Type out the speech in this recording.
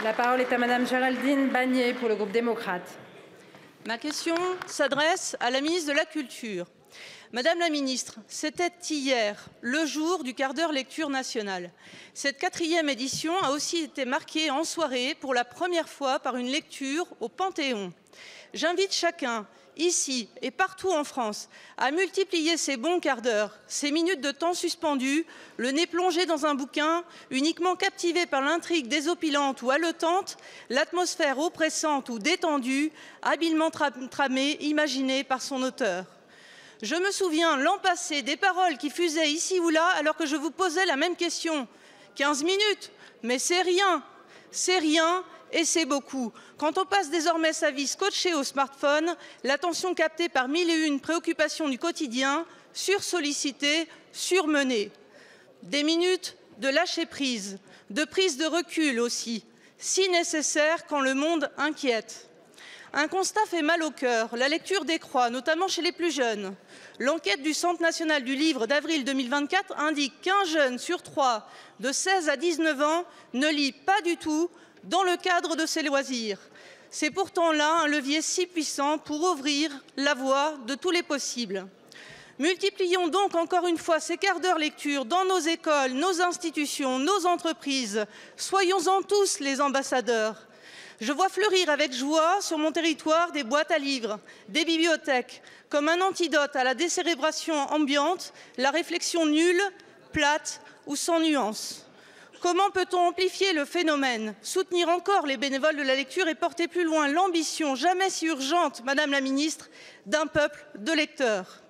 La parole est à Madame Géraldine Bannier pour le groupe démocrate. Ma question s'adresse à la ministre de la Culture. Madame la ministre, c'était hier le jour du quart d'heure lecture nationale. Cette 4e édition a aussi été marquée en soirée pour la première fois par une lecture au Panthéon. J'invite chacun, ici et partout en France, à multiplier ces bons quarts d'heure, ces minutes de temps suspendues, le nez plongé dans un bouquin, uniquement captivé par l'intrigue désopilante ou haletante, l'atmosphère oppressante ou détendue, habilement tramée, imaginée par son auteur. Je me souviens l'an passé des paroles qui fusaient ici ou là alors que je vous posais la même question. 15 minutes, mais c'est rien et c'est beaucoup. Quand on passe désormais sa vie scotchée au smartphone, l'attention captée par 1001 préoccupations du quotidien, sursollicitée, surmenée. Des minutes de lâcher prise, de prise de recul aussi, si nécessaire quand le monde inquiète. Un constat fait mal au cœur, la lecture décroît, notamment chez les plus jeunes. L'enquête du Centre national du livre d'avril 2024 indique qu'un jeune sur 3 de 16 à 19 ans ne lit pas du tout dans le cadre de ses loisirs. C'est pourtant là un levier si puissant pour ouvrir la voie de tous les possibles. Multiplions donc encore une fois ces quarts d'heure lecture dans nos écoles, nos institutions, nos entreprises. Soyons-en tous les ambassadeurs. Je vois fleurir avec joie sur mon territoire des boîtes à livres, des bibliothèques, comme un antidote à la décérébration ambiante, la réflexion nulle, plate ou sans nuance. Comment peut-on amplifier le phénomène, soutenir encore les bénévoles de la lecture et porter plus loin l'ambition jamais si urgente, Madame la Ministre, d'un peuple de lecteurs ?